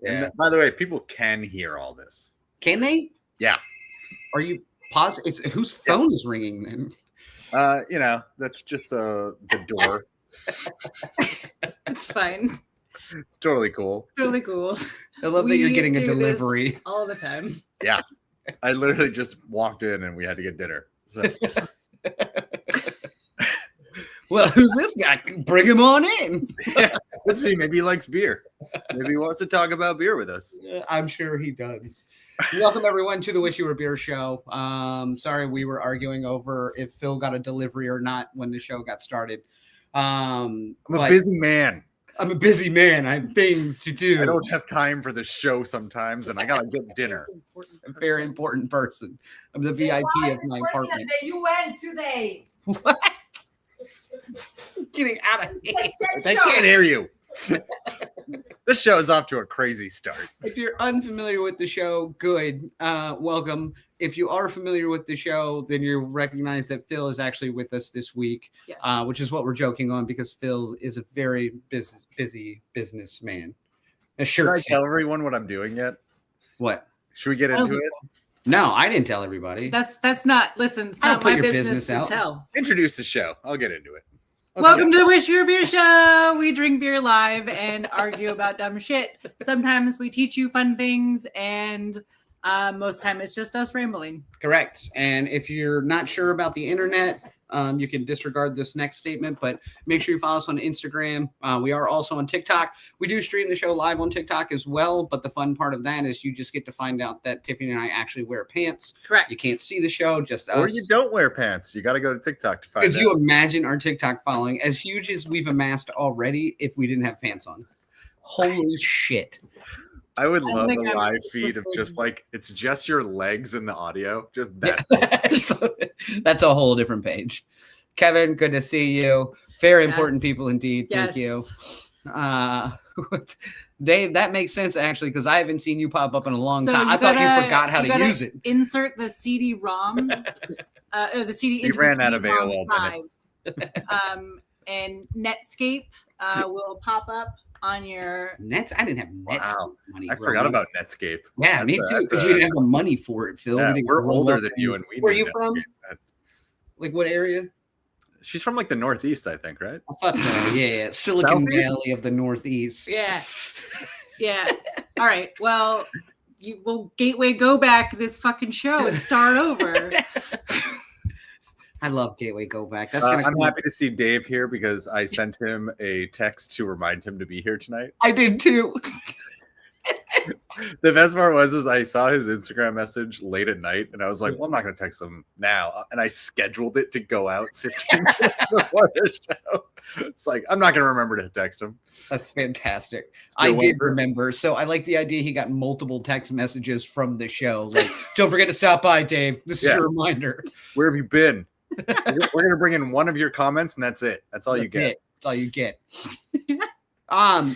Yeah. And by the way, people can hear all this. Can they? Yeah. Are you positive? Whose phone is ringing then? That's just the door. It's fine. It's totally cool. Really cool. I love that you're getting a delivery all the time. Yeah. I literally just walked in and we had to get dinner. So. Well, who's this guy? Bring him on in. Yeah. Let's see. Maybe he likes beer. Maybe he wants to talk about beer with us. I'm sure he does. Welcome, everyone, to the Wish You Were Beer show. Sorry, we were arguing over if Phil got a delivery or not when the show got started. I'm a busy man. I'm a busy man. I have things to do. I don't have time for the show sometimes, and I got to get dinner. A very important person. I'm the VIP of my apartment. You went today. What? Getting out of here. I can't hear you. This show is off to a crazy start. If you're unfamiliar with the show, good. Welcome. If you are familiar with the show, then you recognize that Phil is actually with us this week, yes. Which is what we're joking on because Phil is a very busy businessman. Should I tell everyone what I'm doing yet? What? Should we get into it? So. No, I didn't tell everybody. That's not. Listen, it's not my business to tell. Introduce the show. I'll get into it. Okay. Welcome to the Wish You Were Beer show. We drink beer live and argue about dumb shit. Sometimes we teach you fun things, and most time it's just us rambling. Correct. And if you're not sure about the internet, you can disregard this next statement, but make sure you follow us on Instagram. We are also on TikTok. We do stream the show live on TikTok as well, but the fun part of that is you just get to find out that Tiffany and I actually wear pants. Correct. You can't see the show, just us. Or you don't wear pants. You got to go to TikTok to find out. Could you imagine our TikTok following as huge as we've amassed already if we didn't have pants on? Holy shit. I would love a live feed of just like, it's just your legs and the audio. Just that. That's a whole different page. Kevin, good to see you. Very important people indeed. Thank you. Dave, that makes sense actually, because I haven't seen you pop up in a long time. I thought you forgot how to use it. Insert the CD-ROM, or the CD into ran out of AOL minutes. And Netscape will pop up on your Nets. I didn't have Nets money. I forgot about Netscape. Yeah, me too. Because we didn't have the money for it, Phil. Yeah, we're older than you, and we. Where are you from? Like what area? She's from like the Northeast, I think, right? I thought so. Yeah, Silicon Valley of the Northeast. Yeah. All right. Well, you will Gateway go back this fucking show and start over. I love Gateway Go Back. That's I'm happy to see Dave here because I sent him a text to remind him to be here tonight. I did too. The best part was I saw his Instagram message late at night and I was like, well, I'm not going to text him now. And I scheduled it to go out 15 minutes before the show. It's like, I'm not going to remember to text him. That's fantastic. I did remember. So I like the idea he got multiple text messages from the show. Like, don't forget to stop by, Dave. This is your reminder. Where have you been? We're going to bring in one of your comments and that's it. That's all you get. That's all you get. I'm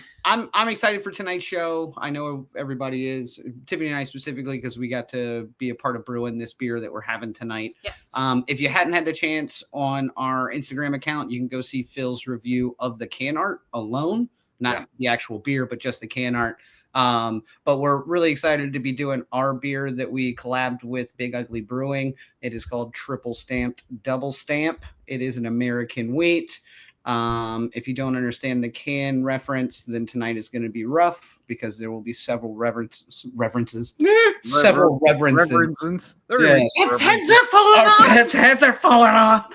excited for tonight's show. I know everybody is, Tiffany and I specifically, because we got to be a part of brewing this beer that we're having tonight. Yes. If you hadn't had the chance on our Instagram account, you can go see Phil's review of the can art alone, not the actual beer, but just the can art. But we're really excited to be doing our beer that we collabed with Big Ugly Brewing. It is called Triple Stamped Double Stamp. It is an American wheat. If you don't understand the can reference, then tonight is going to be rough because there will be several references. Several references. Pets' heads are falling off. Pets' heads are falling off.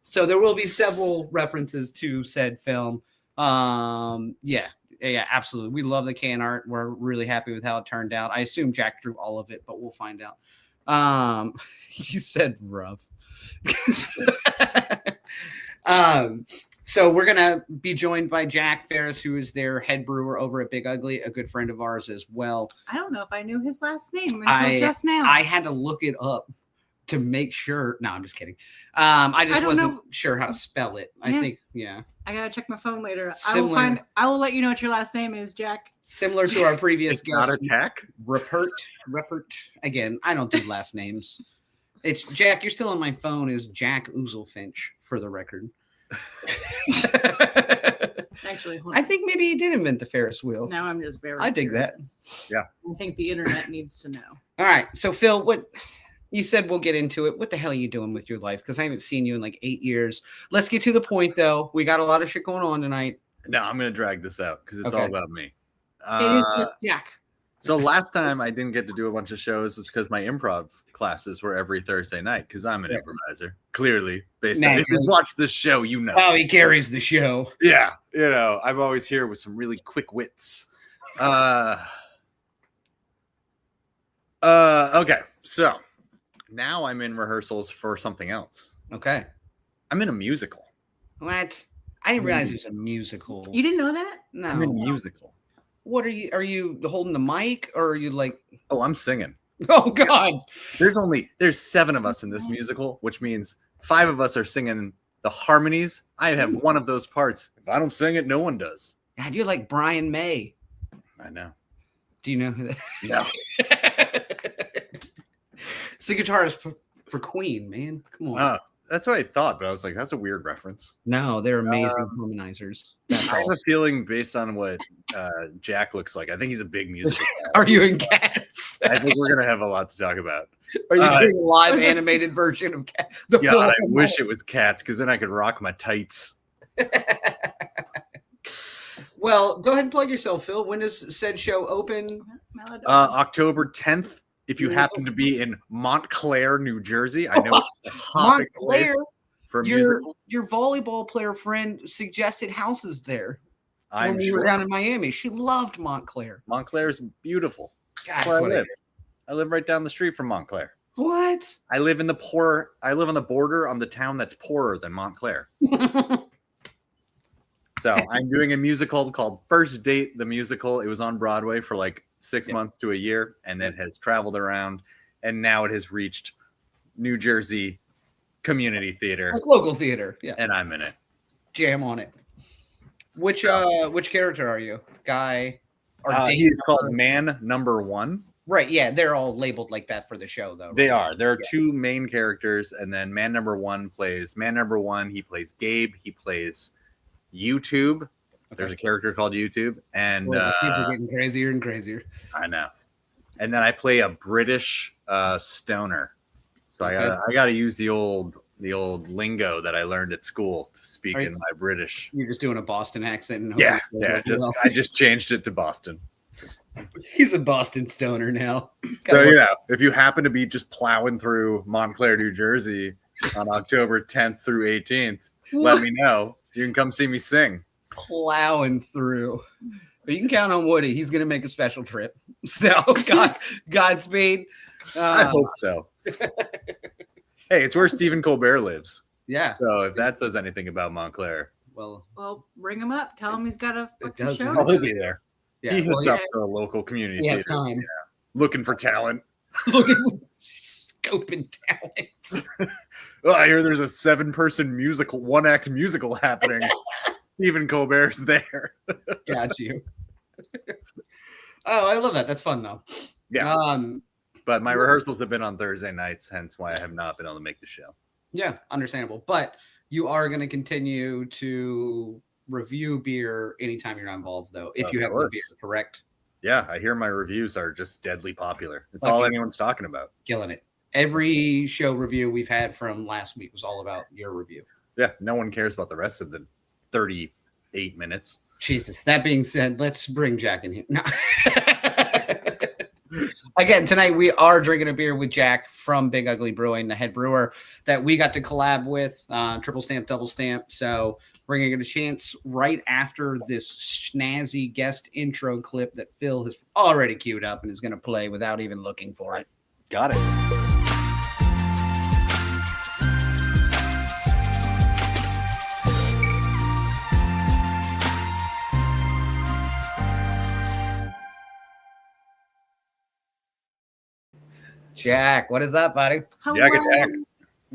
So there will be several references to said film. Yeah, absolutely. We love the can art. We're really happy with how it turned out. I assume Jack drew all of it, but we'll find out. He said rough. So we're going to be joined by Jack Ferris, who is their head brewer over at Big Ugly, a good friend of ours as well. I don't know if I knew his last name until just now. I had to look it up to make sure. No, I'm just kidding. I wasn't sure how to spell it. I think, I got to check my phone later. I will let you know what your last name is, Jack. Similar to our previous guest. Not attack? Rupert. Again, I don't do last names. It's Jack. You're still on my phone is Jack Ouzelfinch for the record. Actually, hold I on. think maybe he did invent the Ferris wheel. Now I'm just very. I dig that. curious. Yeah. I think the internet needs to know. All right. So, Phil, what you said, we'll get into it. What the hell are you doing with your life? Because I haven't seen you in like 8 years. Let's get to the point, though. We got a lot of shit going on tonight. No, I'm going to drag this out because it's all about me. It is just Jack. So last time I didn't get to do a bunch of shows is because my improv classes were every Thursday night because I'm an improviser. Clearly, based on if you watch this show, you know. Oh, he carries the show. Yeah, I'm always here with some really quick wits. Okay, so now I'm in rehearsals for something else. Okay. I'm in a musical. What? I didn't realize it was a musical. You didn't know that? No. I'm in a musical. What are you? Are you holding the mic, or are you like? Oh, I'm singing. Oh God! There's 7 of us in this musical, which means 5 of us are singing the harmonies. I have one of those parts. If I don't sing it, no one does. God, you're like Brian May. I know. Do you know who that? No. It's the guitarist for Queen, man. Come on. That's what I thought, but I was like, that's a weird reference. No, they're amazing harmonizers. I have a feeling based on what Jack looks like. I think he's a big musical guy. Are you in Cats? I think we're going to have a lot to talk about. Are you doing a live animated version of Cats? Yeah, I wish it was Cats because then I could rock my tights. Well, go ahead and plug yourself, Phil. When does said show open? October 10th. If you happen to be in Montclair, New Jersey, I know it's a hot place for musicals. Your volleyball player friend suggested houses there. When we were down in Miami. She loved Montclair. Montclair is beautiful. God, where I live. I live right down the street from Montclair. What? I live on the border on the town that's poorer than Montclair. So I'm doing a musical called First Date, the musical. It was on Broadway for like 6 months to a year, and then has traveled around, and now it has reached New Jersey Community Theater. Like local theater, yeah. And I'm in it. Jam on it. Which character are you? Guy or he's called Man Number 1. Right, yeah, they're all labeled like that for the show, though. Right? They are. There are 2 main characters, and then Man Number 1 plays Man Number 1. He plays Gabe. He plays YouTube. Okay. There's a character called YouTube, and the kids are getting crazier and crazier. I know. And then I play a British stoner, so I gotta use the old lingo that I learned at school to speak in my British. You're just doing a Boston accent, and I just changed it to Boston. He's a Boston stoner now. So if you happen to be just plowing through Montclair, New Jersey, on October 10th through 18th, let me know. You can come see me sing. Plowing through, but you can count on Woody. He's going to make a special trip. So, Godspeed. I hope so. Hey, it's where Stephen Colbert lives. Yeah. So if that says anything about Montclair, well, ring him up. Tell him he's got a fucking show. Oh, he'll be there. Yeah, he hits up the local community. He has time. Yeah. Looking for talent. Scoping talent. Well, I hear there's a 7-person musical, 1-act musical happening. Stephen Colbert's there. Got you. Oh, I love that. That's fun though. Yeah. But my rehearsals have been on Thursday nights, hence why I have not been able to make the show. Yeah, understandable. But you are going to continue to review beer anytime you're not involved, though, if you have the beer, correct? Yeah, I hear my reviews are just deadly popular. It's all anyone's talking about. Killing it. Every show review we've had from last week was all about your review. Yeah, no one cares about the rest of the 38 minutes. Jesus. That being said, let's bring Jack in here. No. Again, tonight we are drinking a beer with Jack from Big Ugly Brewing, the head brewer that we got to collab with, triple stamp, double stamp. So we're going to get a chance right after this snazzy guest intro clip that Phil has already queued up and is going to play without even looking for it. Got it. Jack, what is up, buddy? Jack attack.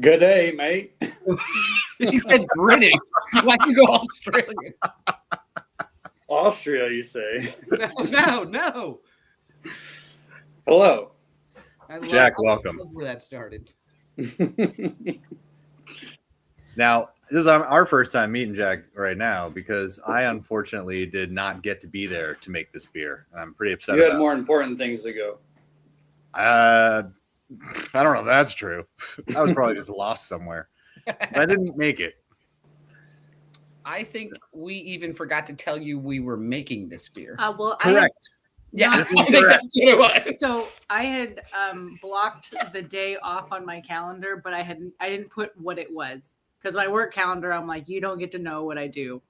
Good day, mate. He said British. Like you go Australian. Austria, you say? No. Hello. Jack, welcome. Where that started. Now, This is our first time meeting Jack right now because I unfortunately did not get to be there to make this beer. I'm pretty upset. You had more important things to go. I don't know if that's true. I was probably just lost somewhere. But I didn't make it. I think we even forgot to tell you we were making this beer. Well, Correct. Yeah, This is correct. that's what it was. So I had blocked the day off on my calendar, but I didn't put what it was because my work calendar, I'm like, you don't get to know what I do.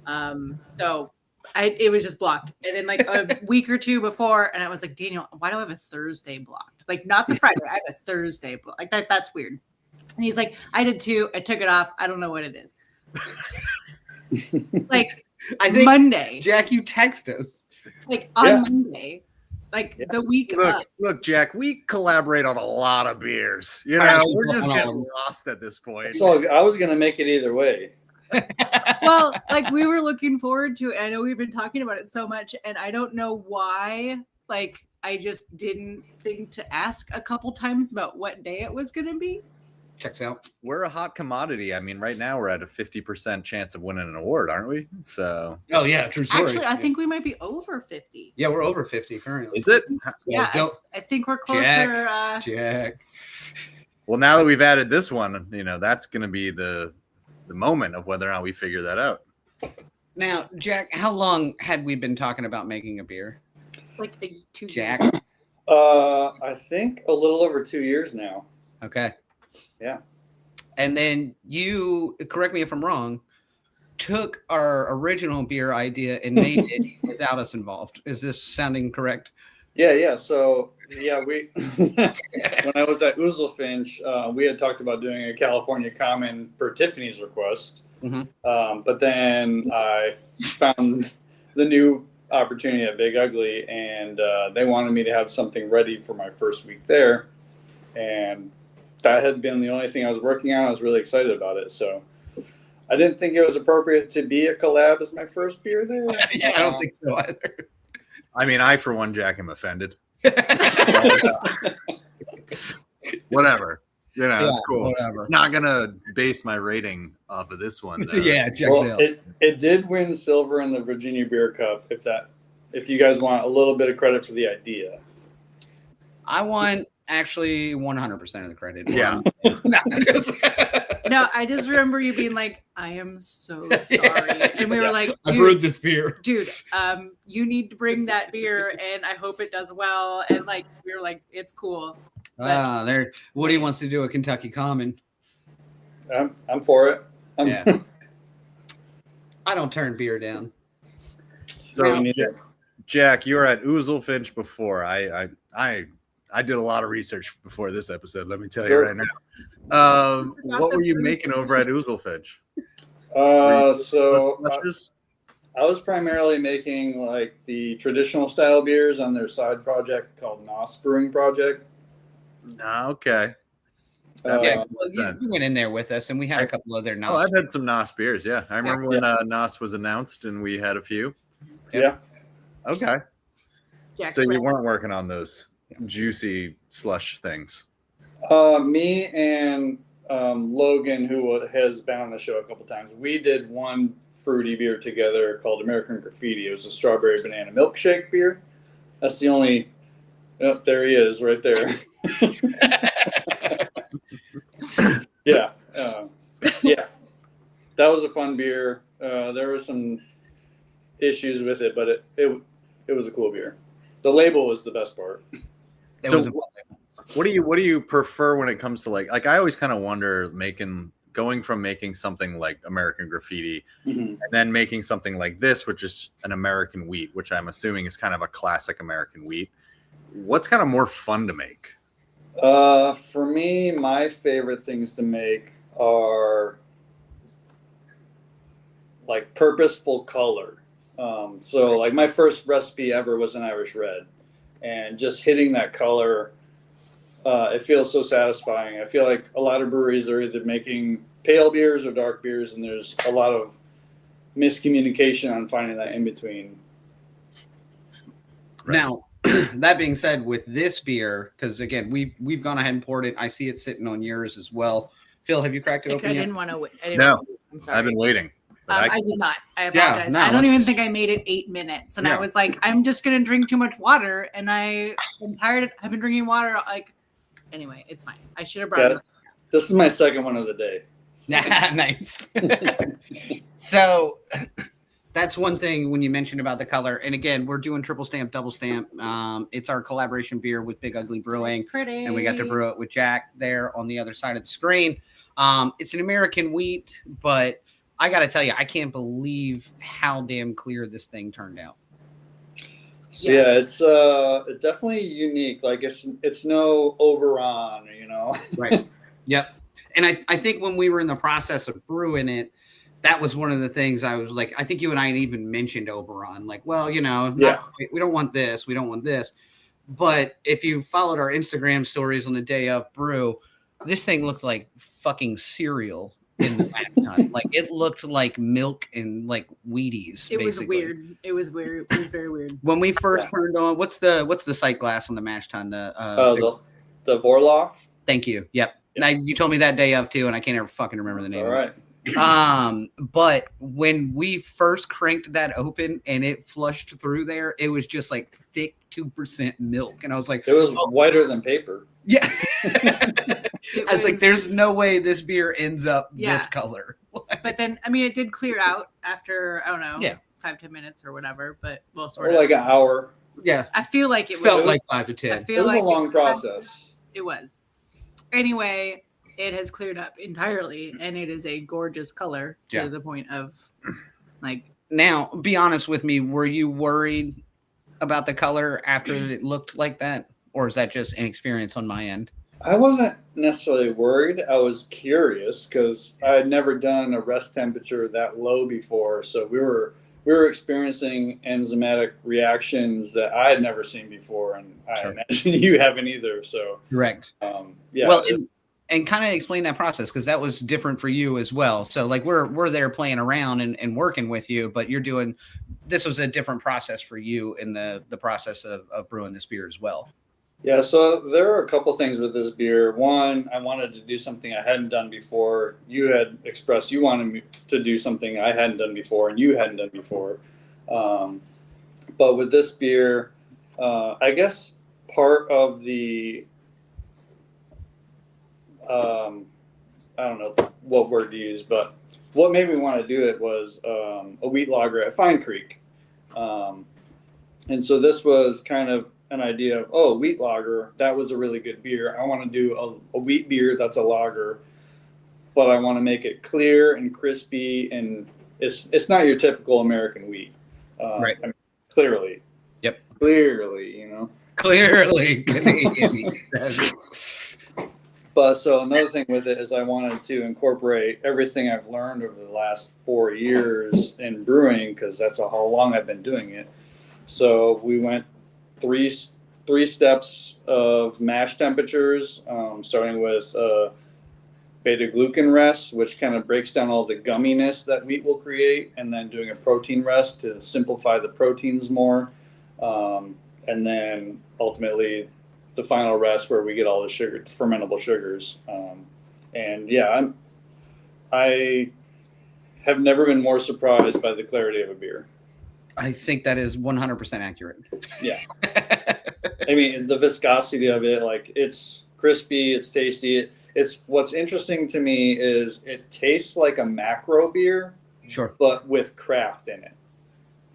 So it was just blocked. And then like a week or two before, and I was like, Daniel, why do I have a Thursday blocked? Like not the Friday, I have a Thursday blocked. Like that's weird. And he's like, I did too. I took it off. I don't know what it is. Like I think Monday. Jack, you text us. Like on Monday. Like the week Look, Jack, we collaborate on a lot of beers. You know, we're just getting lost at this point. So I was gonna make it either way. Well, like we were looking forward to it. I know we've been talking about it so much, and I don't know why. Like I just didn't think to ask a couple times about what day it was going to be. Checks out. We're a hot commodity. I mean, right now we're at a 50% chance of winning an award, aren't we? So. Oh yeah, true story. Actually, I think we might be over 50. Yeah, we're over 50 currently. Is it? Yeah, I think we're closer. Jack. Well, now that we've added this one, you know, that's going to be the moment of whether or not we figure that out. Now, Jack, how long had we been talking about making a beer? Like 2 Jack. years. I think a little over 2 years now. Okay. Yeah. And then you, correct me if I'm wrong, took our original beer idea and made it without us involved. Is this sounding correct? Yeah. So we when I was at Ouzelfinch, we had talked about doing a California Common per Tiffany's request. Mm-hmm. But then I found the new opportunity at Big Ugly, and they wanted me to have something ready for my first week there. And that had been the only thing I was working on. I was really excited about it. So I didn't think it was appropriate to be a collab as my first beer there. Yeah, I don't think so either. I mean, I, for one, Jack, am offended. Whatever. You know, it's cool. Whatever. It's not going to base my rating off of this one. Yeah, checks Well, out. it did win silver in the Virginia Beer Cup. If you guys want a little bit of credit for the idea. I want actually 100% of the credit. Yeah. No, I just remember you being like, I am so sorry. And we were like, I brewed this beer. Dude, you need to bring that beer and I hope it does well. And like, we were like, it's cool. There. Woody wants to do a Kentucky Common. I'm for it. Yeah. I don't turn beer down. So, Jack, you were at Ouzelfinch before. I did a lot of research before this episode. Let me tell you right now. What were you making over at Ouzelfinch? I was primarily making like the traditional style beers on their side project called NOS Brewing Project. Okay. You went in there with us, and we had a couple of their NOS. Oh, I've had some NOS beers. Yeah, I remember when NOS was announced, and we had a few. Yeah. Okay. Jack So you Ferris. weren't working on those juicy slush things. Me and Logan, who has been on the show a couple times, we did one fruity beer together called American Graffiti. It was a strawberry banana milkshake beer. That's the only. Oh, there he is, right there. Yeah. That was a fun beer. There were some issues with it, but it was a cool beer. The label was the best part. So what do you prefer when it comes to like I always kind of wonder going from making something like American Graffiti and then making something like this, which is an American wheat, which I'm assuming is kind of a classic American wheat. What's kind of more fun to make? For me, my favorite things to make are like purposeful color. So like my first recipe ever was an Irish red, and just hitting that color, it feels so satisfying. I feel like a lot of breweries are either making pale beers or dark beers, and there's a lot of miscommunication on finding that in between. Right. Now, that being said, with this beer, because again, we've gone ahead and poured it. I see it sitting on yours as well. Phil, have you cracked it I open yet? didn't want to. No, I'm sorry. I've been waiting. I did not. I apologize. no, I don't even let's- think I made it 8 minutes, and I No. was like, I'm just gonna drink too much water, and I'm tired. I've been drinking water. Like, anyway, it's fine. I should have brought Yeah. it. This is my second one of the day. Nice. So that's one thing when you mentioned about the color. And again, we're doing triple stamp, double stamp. It's our collaboration beer with Big Ugly Brewing. It's pretty. And we got to brew it with Jack there on the other side of the screen. It's an American wheat, but I got to tell you, I can't believe how damn clear this thing turned out. So yeah, it's definitely unique. Like it's no Oberon, you know. Right. Yep. And I think when we were in the process of brewing it, that was one of the things I was like, I think you and I had even mentioned Oberon, like, well, you know, we don't want this. We don't want this. But if you followed our Instagram stories on the day of brew, this thing looked like fucking cereal in the mash tun. Like it looked like milk and like Wheaties. It was basically. weird. It was weird. It was very weird. When we first turned on, what's the sight glass on the mash tun? The Vorloff. Thank you. Yep. Now you told me that day of too, and I can't ever fucking remember the name. All right. But when we first cranked that open and it flushed through there, it was just like thick 2% milk, and I was like, it was whiter than paper. Yeah. I was like, there's no way this beer ends up this color. But then, I mean, it did clear out after, I don't know, 5-10 minutes or whatever, but well, sort of like an hour. Yeah. I feel like it felt was like 5 to 10. I feel It was like a long process. It was. Anyway, it has cleared up entirely, and it is a gorgeous color to the point of like. Now, be honest with me. Were you worried about the color after it looked like that? Or is that just an experience on my end? I wasn't necessarily worried. I was curious because I had never done a rest temperature that low before. So we were experiencing enzymatic reactions that I had never seen before, and I imagine you haven't either. So correct. Yeah. Well, and kind of explain that process, because that was different for you as well. So like we're there playing around and working with you, but this was a different process for you in the process of brewing this beer as well. Yeah, so there are a couple things with this beer. One, I wanted to do something I hadn't done before. You had expressed you wanted me to do something I hadn't done before and you hadn't done before. But with this beer, I guess part of the, I don't know what word to use, but what made me want to do it was a wheat lager at Fine Creek. And so this was kind of an idea of, wheat lager, that was a really good beer. I want to do a wheat beer that's a lager, but I want to make it clear and crispy, and it's not your typical American wheat. Right. I mean, clearly. Yep. Clearly, you know. Clearly. Canadian. But so another thing with it is I wanted to incorporate everything I've learned over the last 4 years in brewing, because that's how long I've been doing it. So we went three steps of mash temperatures, starting with beta glucan rest, which kind of breaks down all the gumminess that wheat will create, and then doing a protein rest to simplify the proteins more, and then ultimately the final rest where we get all the sugar, fermentable sugars. And yeah, I have never been more surprised by the clarity of a beer. I think that is 100% accurate. Yeah. I mean, the viscosity of it, like it's crispy, it's tasty. It's what's interesting to me is it tastes like a macro beer, but with craft in it.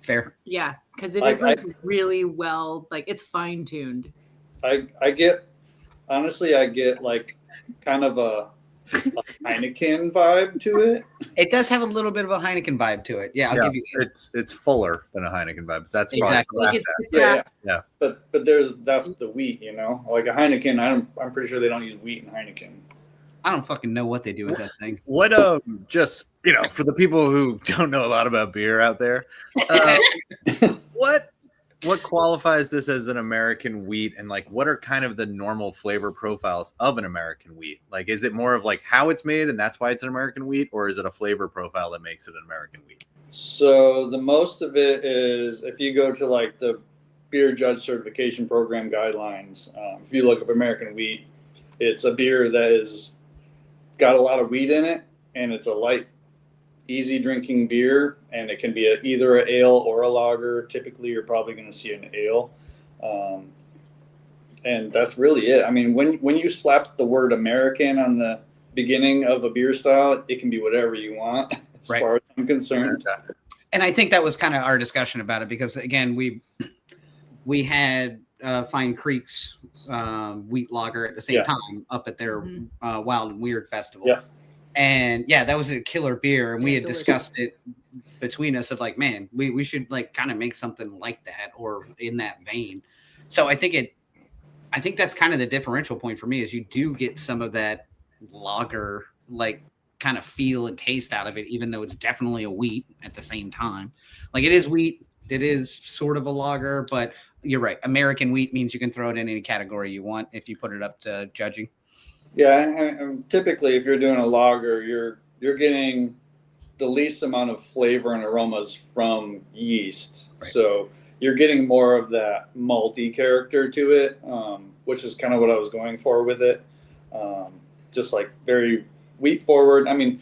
Fair. Yeah, because it is like really well, like it's fine tuned. I get like kind of a Heineken vibe to it. It does have a little bit of a Heineken vibe to it. Yeah, I'll give you that. It's fuller than a Heineken vibe. That's exactly. Like yeah. But that's the wheat, you know. Like a Heineken, I'm pretty sure they don't use wheat in Heineken. I don't fucking know what they do with that thing. What just for the people who don't know a lot about beer out there, what qualifies this as an American wheat, and like what are kind of the normal flavor profiles of an American wheat? Like, is it more of like how it's made and that's why it's an American wheat, or is it a flavor profile that makes it an American wheat? So the most of it is, if you go to like the beer judge certification program guidelines, if you look up American wheat, it's a beer that is got a lot of wheat in it, and it's a light, easy drinking beer, and it can be either an ale or a lager. Typically, you're probably going to see an ale. And that's really it. I mean, when you slap the word American on the beginning of a beer style, it can be whatever you want, as far as I'm concerned. And I think that was kind of our discussion about it, because again, we had Fine Creek's wheat lager at the same time up at their Wild and Weird festival. Yeah. And yeah, that was a killer beer, and we had discussed it between us of like, man, we should like kind of make something like that or in that vein. So I think that's kind of the differential point for me, is you do get some of that lager like kind of feel and taste out of it, even though it's definitely a wheat at the same time. Like it is wheat, it is sort of a lager, but you're right. American wheat means you can throw it in any category you want if you put it up to judging. Yeah, and typically if you're doing a lager, you're getting the least amount of flavor and aromas from yeast. Right. So you're getting more of that malty character to it, which is kind of what I was going for with it. Just like very wheat forward. I mean,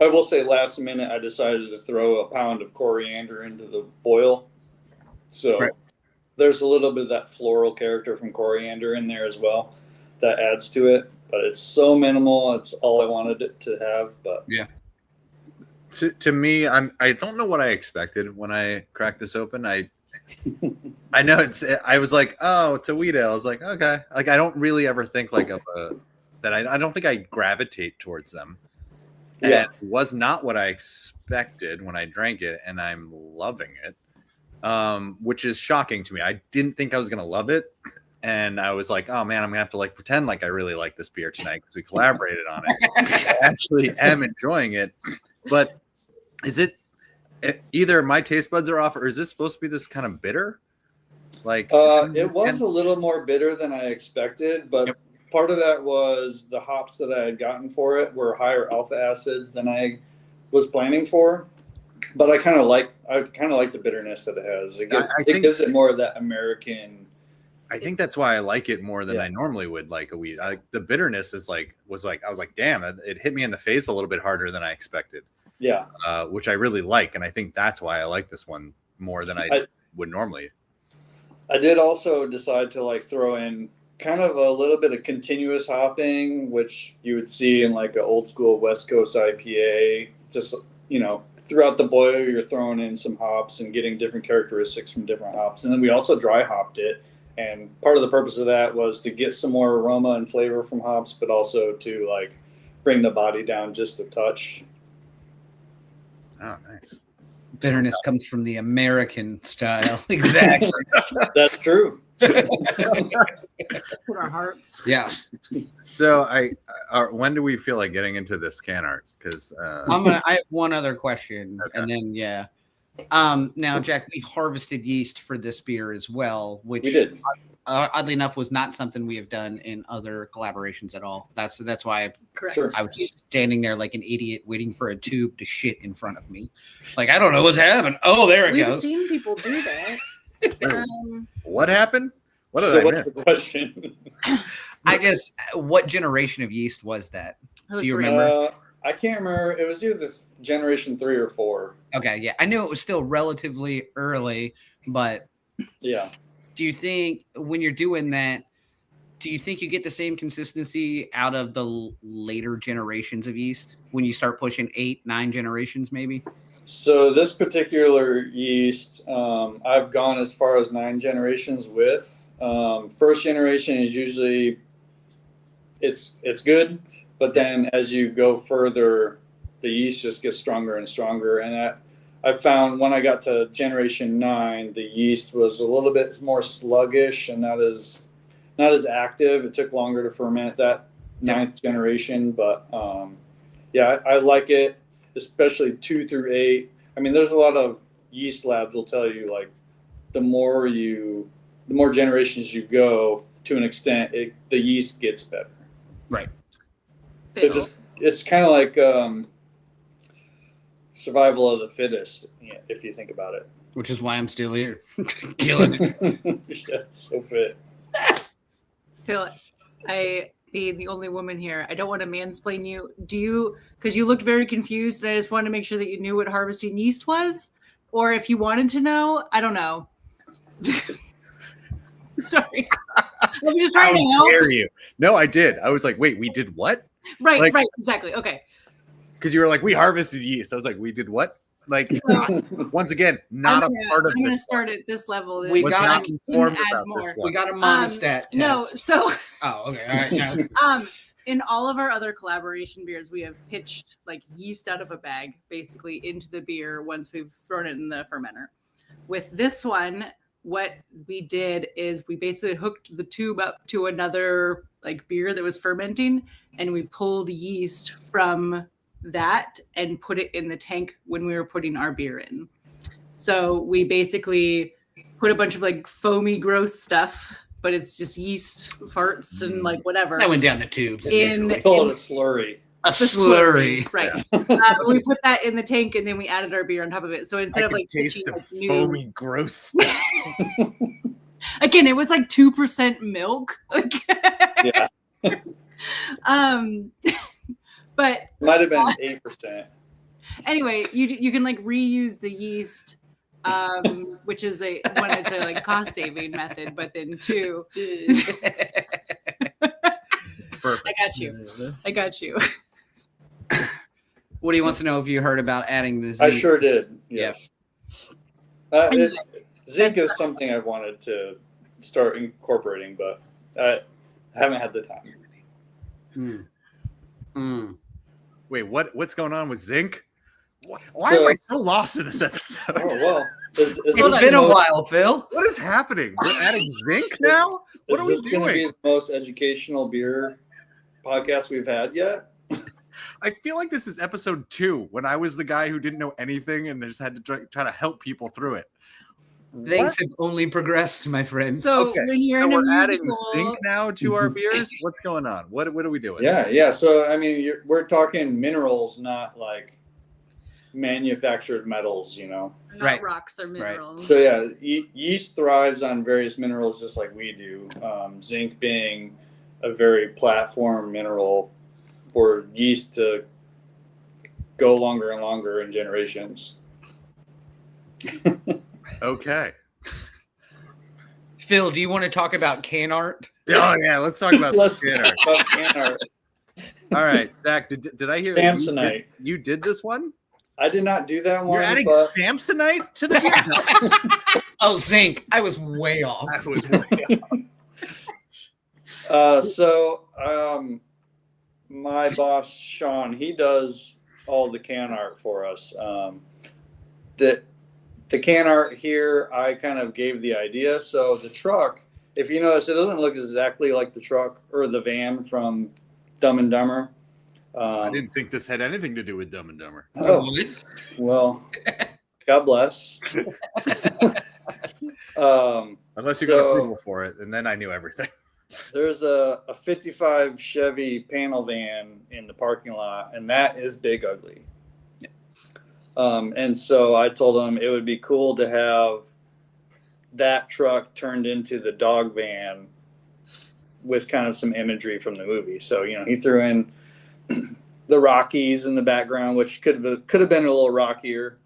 I will say last minute I decided to throw a pound of coriander into the boil. So there's a little bit of that floral character from coriander in there as well that adds to it. But it's so minimal. It's all I wanted it to have. But yeah. To me, I don't know what I expected when I cracked this open. I know I was like, oh, it's a wheat ale. I was like, okay. Like I don't really ever think like of that. I don't think I gravitate towards them. And it was not what I expected when I drank it, and I'm loving it. Which is shocking to me. I didn't think I was gonna love it. And I was like, oh man, I'm gonna have to like pretend like I really like this beer tonight because we collaborated on it. I actually am enjoying it. But is it either my taste buds are off, or is this supposed to be this kind of bitter? Like it was a little more bitter than I expected, but part of that was the hops that I had gotten for it were higher alpha acids than I was planning for. But I kind of like the bitterness that it has. It gives it more of that American. I think that's why I like it more than I normally would like a wheat. The bitterness was like I was like, damn, it hit me in the face a little bit harder than I expected. Yeah. Which I really like, and I think that's why I like this one more than I would normally. I did also decide to like throw in kind of a little bit of continuous hopping, which you would see in like an old school West Coast IPA. Just, throughout the boil, you're throwing in some hops and getting different characteristics from different hops. And then we also dry hopped it. And part of the purpose of that was to get some more aroma and flavor from hops, but also to like bring the body down just a touch. Oh, nice. Bitterness comes from the American style. Exactly. That's true. That's in our hearts. Yeah. So when do we feel like getting into this can art? Because I have one other question, and then now, Jack, we harvested yeast for this beer as well, which we did. Oddly enough was not something we have done in other collaborations at all. That's why I was just standing there like an idiot waiting for a tube to shit in front of me. Like, I don't know what's happening. Oh, there it goes. We've seen people do that. What happened? What's the question? What generation of yeast was that? Do you remember? I can't remember. It was either generation 3 or 4. Okay, yeah. I knew it was still relatively early, but yeah. Do you think when you're doing that, do you think you get the same consistency out of the later generations of yeast when you start pushing 8, 9 generations maybe? So this particular yeast, I've gone as far as 9 generations with. First generation is usually it's good, but then as you go further, the yeast just gets stronger and stronger. And I found when I got to generation 9, the yeast was a little bit more sluggish and not as active. It took longer to ferment that 9th generation, but I like it, especially 2 through 8. I mean, there's a lot of yeast labs will tell you like the more generations you go, to an extent, the yeast gets better. Right. It's kind of like survival of the fittest, if you think about it. Which is why I'm still here, killing it. Yeah, so fit. Phil, I the only woman here. I don't want to mansplain you. Do you? Because you looked very confused, and I just wanted to make sure that you knew what harvesting yeast was, or if you wanted to know, I don't know. Sorry, I'm just trying to help. Dare you? No, I did. I was like, wait, we did what? Right, Like- right, exactly. Okay. Because you were like, we harvested yeast. I was like, we did what? Like, once again, not a part of I'm going to this. start at this level. We and Was got- not then informed add about more. this We one. got a monostat test. No, so Oh, okay. All right. Now. in all of our other collaboration beers, we have pitched like yeast out of a bag basically into the beer once we've thrown it in the fermenter. With this one, what we did is we basically hooked the tube up to another like beer that was fermenting, and we pulled yeast from that and put it in the tank when we were putting our beer in. So we basically put a bunch of like foamy, gross stuff, but it's just yeast farts and like whatever. That went down the tubes. In- We call it a slurry. A The slurry. right? We put that in the tank, and then we added our beer on top of it. So instead I of can like taste pitching, the like, new- foamy, gross stuff. again, it was like 2% milk. Yeah, But might have been 8%. anyway, you can like reuse the yeast, which is one, it's a like cost saving method, but then two, Perfect. I got you. What do you wants to know if you heard about adding the I zinc? sure did. Yes. Anyway. Zinc is something I've wanted to start incorporating, but I haven't had the time. Mm. Mm. Wait, what's going on with zinc? Why So- am I so lost in this episode? Oh well, is It's this been the a most- while, Phil. What is happening? We're adding zinc now? What are we Is this going to be doing? the most educational beer podcast we've had yet? I feel like this is episode 2 when I was the guy who didn't know anything and just had to try to help people through it. Things have only progressed, my friend. So Okay, when you're So in a we're adding musical, zinc now to our beers? What's going on? What are we doing? Yeah. So I mean, we're talking minerals, not like manufactured metals. not Right. rocks or minerals. So yeah, yeast thrives on various minerals just like we do. Zinc being a very platform mineral for yeast to go longer and longer in generations. Okay. Phil, do you want to talk about can art? Oh yeah, let's talk about Let's this dinner. talk about can art. All right, Zach, did I hear that Samsonite. you did this one? I did not do that one. You're adding but Samsonite to the beer? Oh, zinc. I was way off. That was way my boss Sean, he does all the can art for us. The can art here, I kind of gave the idea. So the truck, if you notice, it doesn't look exactly like the truck or the van from Dumb and Dumber. I didn't think this had anything to do with Dumb and Dumber. Oh, well, God bless. Unless you got So- approval for it, and then I knew everything. There's a 55 Chevy panel van in the parking lot, and that is Big Ugly. And so I told him it would be cool to have that truck turned into the dog van with kind of some imagery from the movie. So, he threw in the Rockies in the background, which could have been a little rockier.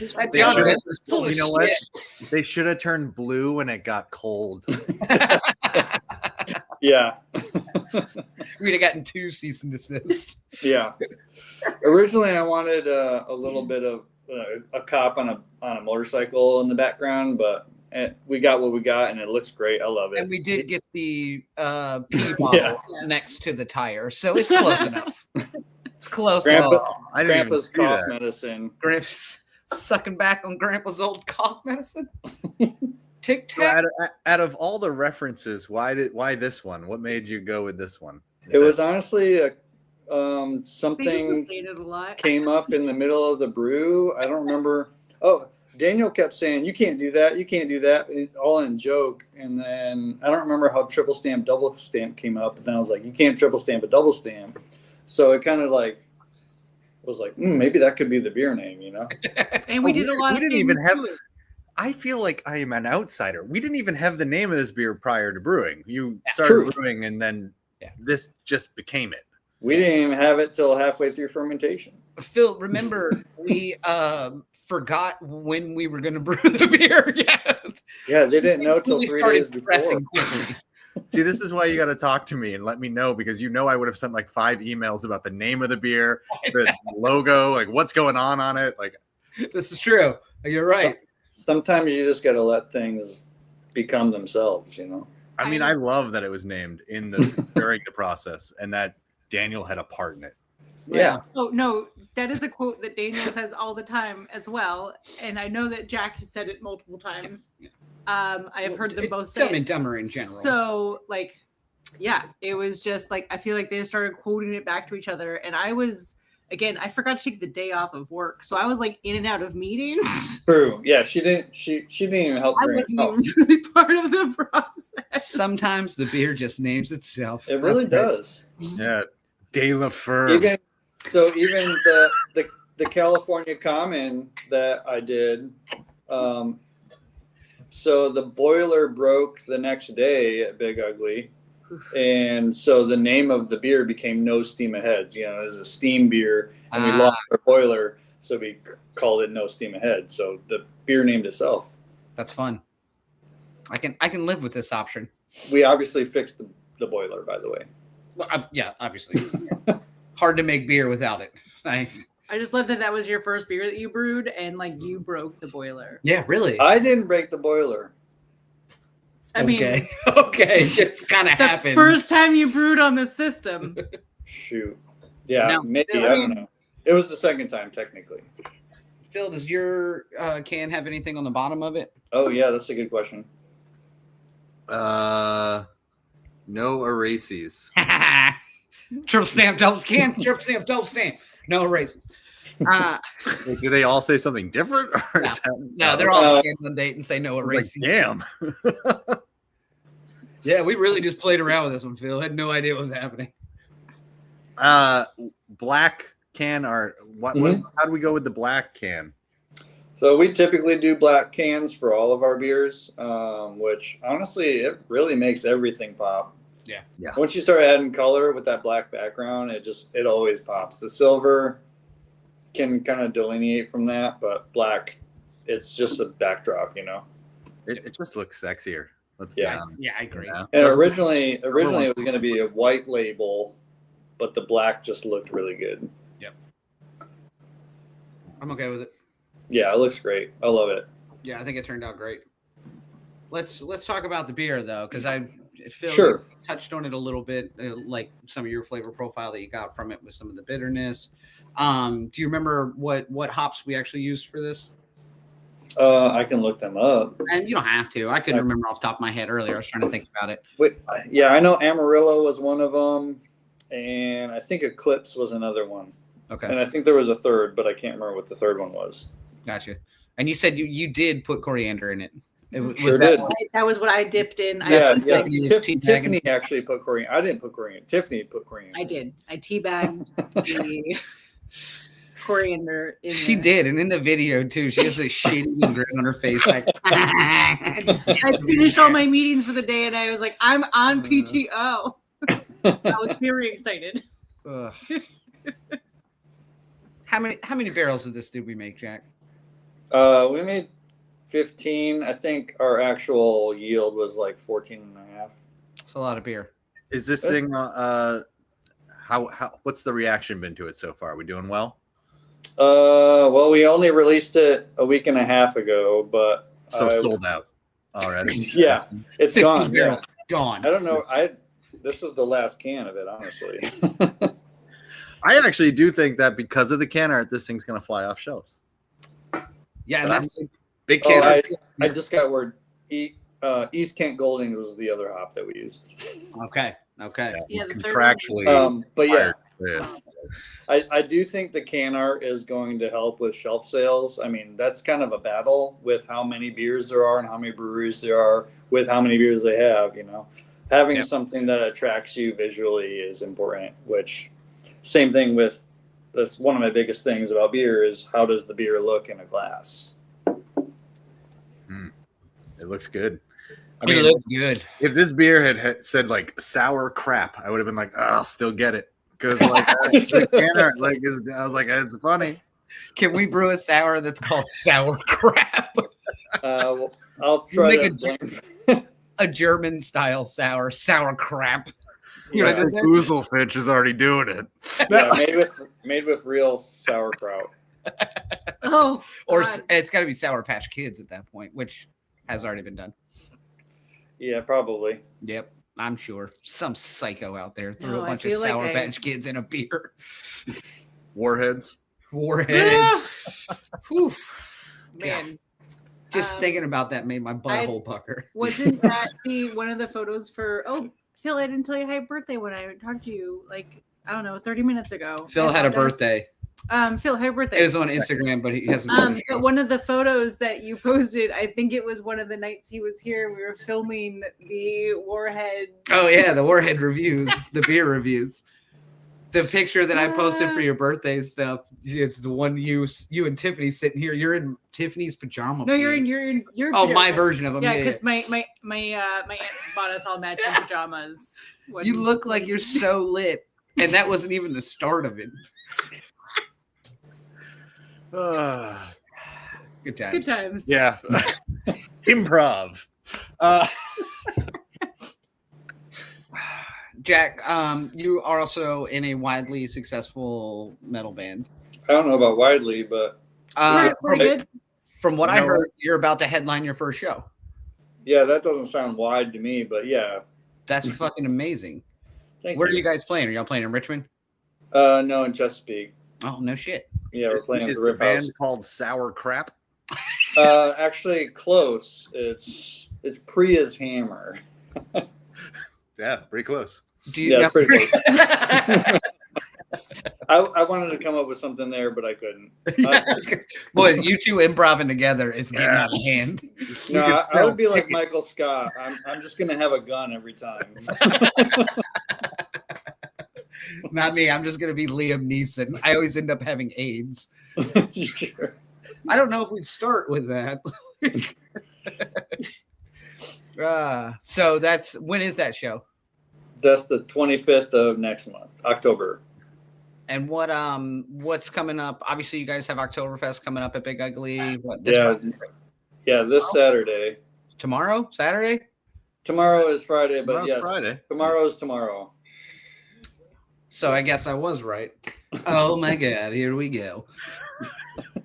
That's They John should've- Ritter was full of You know what? shit. They should have turned blue when it got cold. Yeah. We'd have gotten 2 cease and desist. Yeah. Originally, I wanted a little bit of a cop on a motorcycle in the background, but we got what we got, and it looks great. I love it. And we did get the pee bottle Yeah. next to the tire, so it's close enough. It's close Grandpa- enough. I didn't Grandpa's even see cough that. medicine. Grandpa's sucking back on Grandpa's old cough medicine. Tic So Tac. out of all the references, why this one? What made you go with this one? It was honestly something People say it a lot. came up in the middle of the brew. I don't remember. Oh, Daniel kept saying, "You can't do that. You can't do that," all in joke. And then I don't remember how triple stamp, double stamp came up. But then I was like, "You can't triple stamp a double stamp." So it kind of like was like, maybe that could be the beer name, And we did a lot we of didn't things even have- to it. I feel like I am an outsider. We didn't even have the name of this beer prior to brewing. You started brewing, and then this just became it. We didn't even have it till halfway through fermentation. Phil, remember we forgot when we were going to brew the beer. Yeah, they didn't know till 3 days before. See, this is why you got to talk to me and let me know, because I would have sent like 5 emails about the name of the beer, the logo, like what's going on it. Like, this is true. You're right. Sometimes you just got to let things become themselves, I mean, I love that it was named during the process, and that Daniel had a part in it. Yeah. Oh no, that is a quote that Daniel says all the time as well, and I know that Jack has said it multiple times. I have heard them both say Dumb and Dumber in general. So, like, yeah, it was just like I feel like they started quoting it back to each other, and I forgot to take the day off of work, so I was like in and out of meetings. True. Yeah, she didn't even help. I wasn't even really part of the process. Sometimes the beer just names itself. It really does. Yeah, De La Fur. Even the California Common that I did. So the boiler broke the next day at Big Ugly. And so the name of the beer became No Steam Ahead. It was a steam beer, and we lost our boiler, so we called it No Steam Ahead. So the beer named itself. That's fun. I can live with this option. We obviously fixed the boiler, by the way. Yeah, obviously. Hard to make beer without it. I just love that was your first beer that you brewed, and like you broke the boiler. Yeah, really. I didn't break the boiler. I mean, okay, just kind of happened. First time you brewed on the system. Shoot. Yeah, now, maybe. I don't know. It was the second time, technically. Phil, does your can have anything on the bottom of it? Oh, yeah, that's a good question. No erases. Triple stamp, double stamp, triple stamp, double stamp. No erases. Do they all say something different? Or no, they're all scanned on date and say no erases. Like, damn. Yeah, we really just played around with this one, Phil. Had no idea what was happening. Black can art. How do we go with the black can? So we typically do black cans for all of our beers, which honestly, it really makes everything pop. Yeah. Once you start adding color with that black background, it always pops. The silver can kind of delineate from that, but black, it's just a backdrop, It just looks sexier. Let's be honest. Yeah, I agree. And originally it was going to be a white label, but the black just looked really good. Yep. I'm okay with it. Yeah, it looks great. I love it. Yeah, I think it turned out great. Let's talk about the beer though, because I feel sure. You touched on it a little bit, like some of your flavor profile that you got from it with some of the bitterness. Do you remember what hops we actually used for this? I can look them up. And you don't have to. I couldn't remember off the top of my head earlier. I was trying to think about it. Yeah, I know Amarillo was one of them, and I think Eclipse was another one. Okay. And I think there was a third, but I can't remember what the third one was. Gotcha. And you said you did put coriander in it. Sure did. That was what I dipped in. Yeah. Tiffany actually put coriander. I didn't put coriander. Tiffany put coriander. I did. I teabagged the coriander in She there. did, and in the video too, she has a shitty grin on her face. Like, I finished all my meetings for the day, and I was like, "I'm on PTO." So I was very excited. How many barrels of this did we make, Jack? We made 15. I think our actual yield was like 14 and a half. It's a lot of beer. Is this thing what's the reaction been to it so far? Are we doing well? Well, we only released it a week and a half ago, but sold out already. Yeah, it's gone. Barrels gone. I don't know. This was the last can of it, honestly. I actually do think that because of the can art, this thing's gonna fly off shelves. Yeah, that's big can. I just got word. East Kent Golding was the other hop that we used. Okay. Yeah, contractually. But yeah. I do think the can art is going to help with shelf sales. I mean, that's kind of a battle with how many beers there are and how many breweries there are with how many beers they have, Having something that attracts you visually is important, which same thing with that's one of my biggest things about beer is how does the beer look in a glass? It looks good. I It mean, looks good. if this beer had said like sour crap, I would have been like, oh, I'll still get it. Because like the canner, like I was like, it's funny. Can we brew a sour that's called sour crap? Well, I'll try Make to a German style sour crap. You know, Like Gooselfinch is already doing it. Yeah, made with real sauerkraut. Oh, or God. it's got to be Sour Patch Kids at that point, which has already been done. Yeah, probably. Yep, I'm sure some psycho out there threw No, a I bunch of feel like Sour I- Patch Kids in a beer. Warheads. Warhead. Whew. Man, Just thinking about that made my butthole pucker. wasn't that one of the photos for? Oh, Phil, I didn't tell you happy birthday when I talked to you. Like, I don't know, 30 minutes ago. Phil I had a apologize. birthday. Phil, happy birthday. It was on Instagram, but he hasn't. been to the show. But one of the photos that you posted, I think it was one of the nights he was here. We were filming the Warhead. Oh yeah, the Warhead reviews, the beer reviews. The picture that I posted for your birthday stuff is the one you and Tiffany sitting here. You're in Tiffany's pajama. No, you're in pants. your. Oh, my pajamas. version of them. Yeah, Yeah, because my aunt bought us all matching pajamas. you look like you're so lit, and that wasn't even the start of it. Good It's times. good times. Yeah. Improv. Jack, you are also in a widely successful metal band. I don't know about widely, but Pretty good. From what I You know heard, you're about to headline your first show. yeah, that doesn't sound wide to me. But yeah, That's fucking amazing. thank Where are you. you guys playing? Are y'all playing in Richmond? No, in Chesapeake. Oh, no shit. Yeah, we're playing at Is the the Rip House. band called Sour Crap? Actually, close. It's Priya's Hammer. Yeah, pretty close. Do you Yeah, know? it's pretty close. I wanted to come up with something there, but I couldn't. Boy, you two improving together, it's getting out of hand. No, could I sell would be like tickets. Michael Scott. I'm just gonna have a gun every time. Not me. I'm just going to be Liam Neeson. I always end up having AIDS. Sure. I don't know if we'd start with that. So when is that show? That's the 25th of next month, October. And what's coming up? Obviously, you guys have Oktoberfest coming up at Big Ugly. What, Yeah, Friday? yeah, this Saturday. Tomorrow? Saturday? Tomorrow is Friday, but Tomorrow's yes, Friday. tomorrow is tomorrow. So I guess I was right. Oh my God, here we go.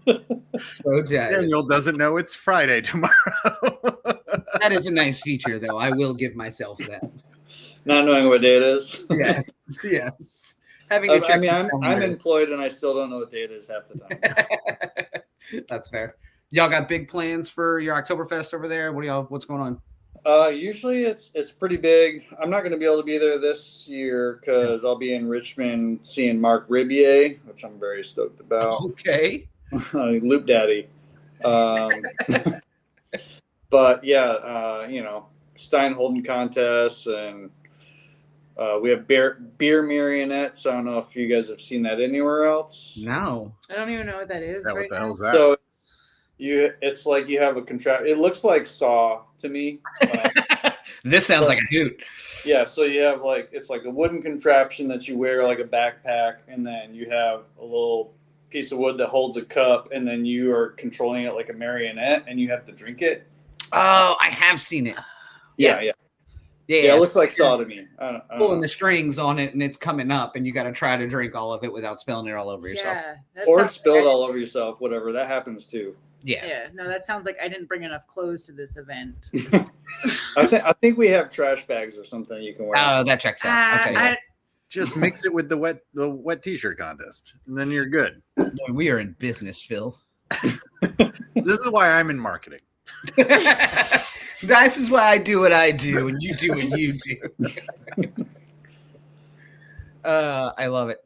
So tired. Daniel doesn't know it's Friday tomorrow. That is a nice feature, though. I will give myself that. Not knowing what day it is. Yes, yes. Having to I check mean, the I'm calendar. employed and I still don't know what day it is half the time. That's fair. Y'all got big plans for your Oktoberfest over there? What's going on? Usually it's pretty big. I'm not going to be able to be there this year because I'll be in Richmond seeing Mark Ribier, which I'm very stoked about. Okay. Loop Daddy. But yeah, Stein holding contests, and we have beer marionettes. I don't know if you guys have seen that anywhere else. No. I don't even know what that is. What right the now. hell's that? So it's like you have a contract. It looks like Saw to me. This sounds like a hoot. Yeah, so you have it's like a wooden contraption that you wear like a backpack, and then you have a little piece of wood that holds a cup, and then you are controlling it like a marionette, and you have to drink it. Oh, I have seen it. Yeah, Yes. yeah, Yeah. it looks like Saw to me. I don't pulling know. the strings on it and it's coming up and you got to try to drink all of it without spilling it all over yourself. Yeah. that Or sounds spill like it all over yourself, whatever. That happens too. Yeah. Yeah. No, that sounds like I didn't bring enough clothes to this event. I think we have trash bags or something you can wear. Oh, that checks out. Okay. I- Just mix it with the wet t-shirt contest, and then you're good. Boy, we are in business, Phil. This is why I'm in marketing. This is why I do what I do and you do what you do. I love it.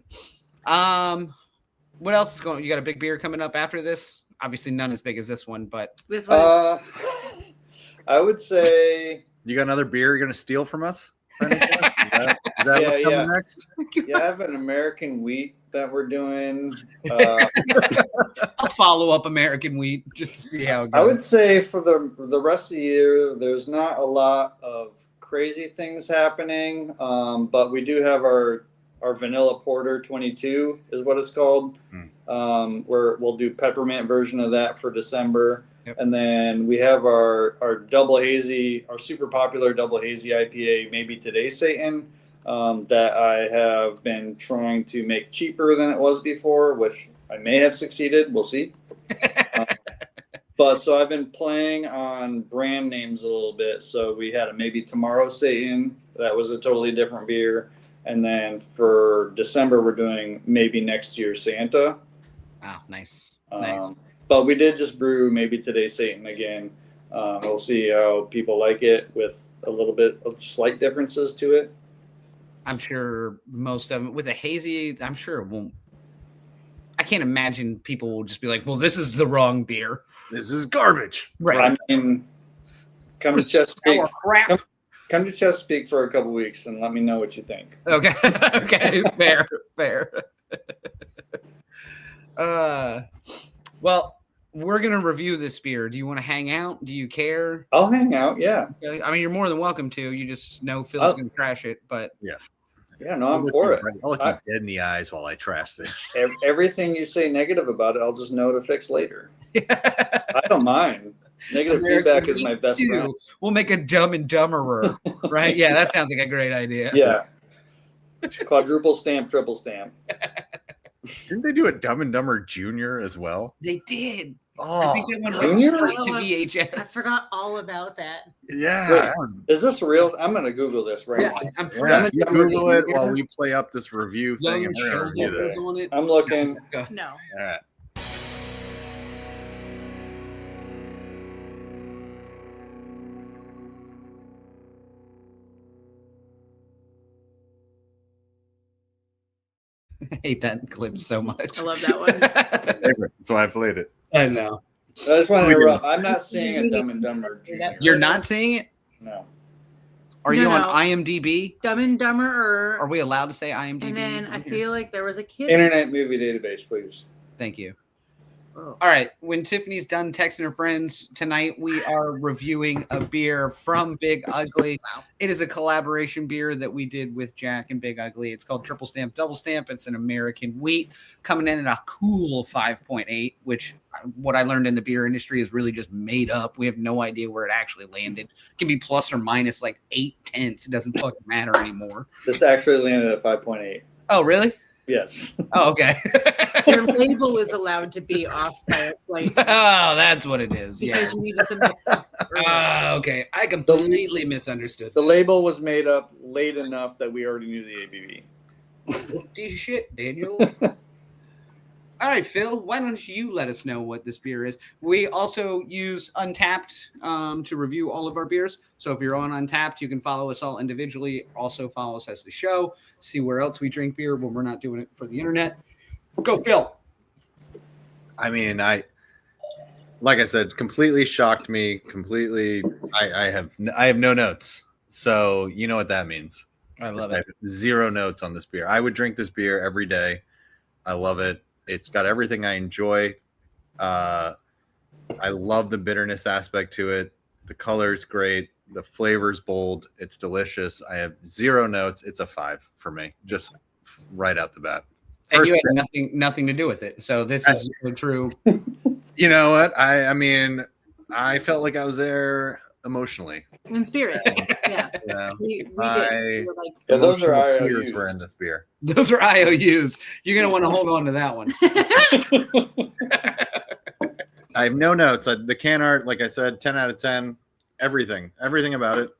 What else is going on? You got a big beer coming up after this? Obviously none as big as this one, but this one. I would say You got another beer you're gonna steal from us? By any chance? Is that what's coming Yeah. next? Yeah, I have an American wheat that we're doing. I'll follow up American wheat just to see how it goes. I would say for the rest of the year, there's not a lot of crazy things happening, but we do have our vanilla porter 22 is what it's called. Where we'll do peppermint version of that for December. Yep. And then we have our double hazy, our super popular double hazy IPA, maybe today, Satan, that I have been trying to make cheaper than it was before, which I may have succeeded. We'll see. But so I've been playing on brand names a little bit. So we had a maybe tomorrow Satan. That was a totally different beer. And then for December, we're doing maybe next year Santa. Oh, nice. Nice. But we did just brew maybe today Satan again. We'll see how people like it with a little bit of slight differences to it. I'm sure most of them with a hazy, I'm sure it won't. I can't imagine people will just be like, well, this is the wrong beer. This is garbage. Right. I mean, come to Chesapeake. Crap. Come to Chesapeake for a couple weeks and let me know what you think. Okay. Okay. Fair. Well, we're gonna review this beer. Do you want to hang out? Do you care? I'll hang out. Yeah. I mean, you're more than welcome to. You just know Phil's gonna trash it, but yeah, no, I'm for it. I'll look you dead in the eyes while I trash this. Everything you say negative about it, I'll just know to fix later. I don't mind. Negative feedback is my best friend. We'll make a Dumb and Dumberer, right? Yeah, that sounds like a great idea. Yeah. Quadruple stamp, triple stamp. Didn't they do a Dumb and Dumber Junior as well? They did. Oh, I think they went Junior? straight to VHS. I forgot all about that. Yeah. Wait, that was, is this real? I'm going to Google this right now. I'm yeah, you Google it Junior. while we play up this review thing. And we're gonna review Shoulders this. on it. I'm looking. No. All right. I hate that clip so much. I love that one. Favorite. That's why I played it. I know. I just want to interrupt. I'm not seeing a Dumb and Dumber Junior. You're not seeing it? No. Are you on No. IMDb? Dumb and Dumber, Are we allowed to say IMDb? and then I feel like there was a kid. Internet Movie Database, please. Thank you. Oh. All right. When Tiffany's done texting her friends tonight, we are reviewing a beer from Big Ugly. Wow. It is a collaboration beer that we did with Jack and Big Ugly. It's called Triple Stamp, Double Stamp. It's an American wheat coming in at a cool 5.8, which what I learned in the beer industry is really just made up. We have no idea where it actually landed. It can be plus or minus like 8/10. It doesn't fucking matter anymore. This actually landed at 5.8. Oh, really? Yes. Oh, okay. Your label is allowed to be off by a slight Oh, that's what it is. because Yes. you needed some mixes. Okay. I completely misunderstood. The label was made up late enough that we already knew the ABV. D shit, Daniel. All right, Phil, why don't you let us know what this beer is? We also use Untapped to review all of our beers. So if you're on Untapped, you can follow us all individually. Also follow us as the show. See where else we drink beer when we're not doing it for the internet. Go, Phil. I mean, like I said, completely shocked me. Completely, I have no notes. So you know what that means. I love I it. have 0 notes on this beer. I would drink this beer every day. I love it. It's got everything I enjoy. I love the bitterness aspect to it. The color's great. The flavor's bold. It's delicious. I have 0 notes. It's a 5 for me, just right out the bat. And you First had nothing to do with it. So this is true. You know what? I mean, I felt like I was there emotionally. In spirit. Yeah. You know? We did. I- We were like, Yeah, those are Emotional IOUs. tears were in this beer. Those are IOUs. You're going to want to hold on to that one. I have no notes. The can art, like I said, 10 out of 10. Everything about it.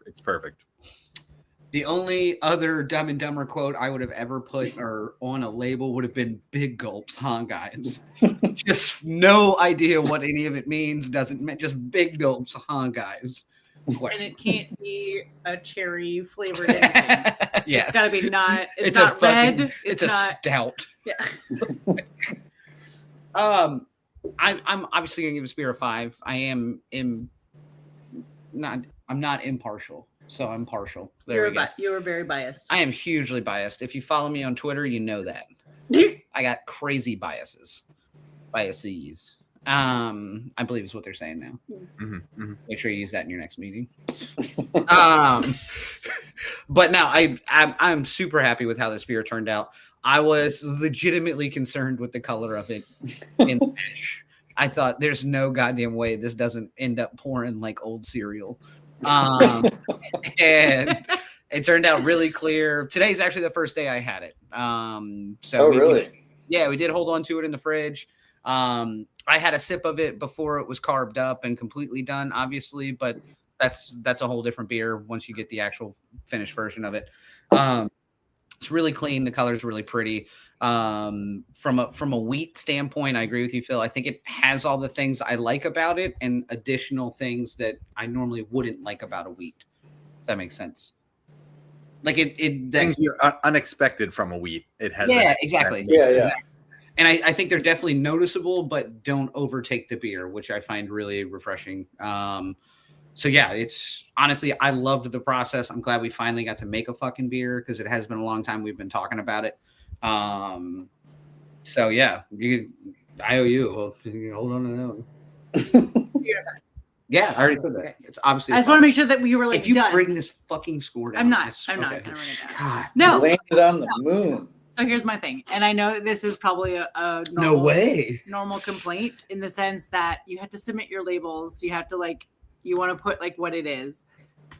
It's perfect. The only other Dumb and Dumber quote I would have ever put or on a label would have been "big gulps, huh, guys?" Just no idea what any of it means. Doesn't mean just big gulps, huh, guys? and it can't be a cherry flavored anything. Yeah, It's got to be not. It's a not fucking- red. It's It's a not. stout. Yeah. I'm obviously gonna give this beer a 5. I'm not impartial. So I'm partial. You were very biased. I am hugely biased. If you follow me on Twitter, you know that. I got crazy biases. I believe is what they're saying now. Mm-hmm, mm-hmm. Make sure you use that in your next meeting. But no, I'm super happy with how this beer turned out. I was legitimately concerned with the color of it in the fish. I thought there's no goddamn way this doesn't end up pouring like old cereal. And it turned out really clear. Today's actually the first day I had it. Really? We did hold on to it in the fridge. I had a sip of it before it was carved up and completely done, obviously, but that's a whole different beer once you get the actual finished version of it. It's really clean. The color is really pretty. From a wheat standpoint, I agree with you, Phil. I think it has all the things I like about it and additional things that I normally wouldn't like about a wheat. If that makes sense. Like things you're unexpected from a wheat. It has. Yeah, exactly. Yeah. Exactly. And I think they're definitely noticeable, but don't overtake the beer, which I find really refreshing. So yeah, it's honestly, I loved the process. I'm glad we finally got to make a fucking beer because it has been a long time we've been talking about it. So yeah, I owe you. Well, hold on to that one. Yeah, I already said that. It's obviously. I just want to make sure that we were like if you done. bring this fucking score down, I'm not gonna bring it down. God, no. Landed on the moon. So here's my thing, and I know that this is probably a normal complaint in the sense that you have to submit your labels. You have to you want to put what it is.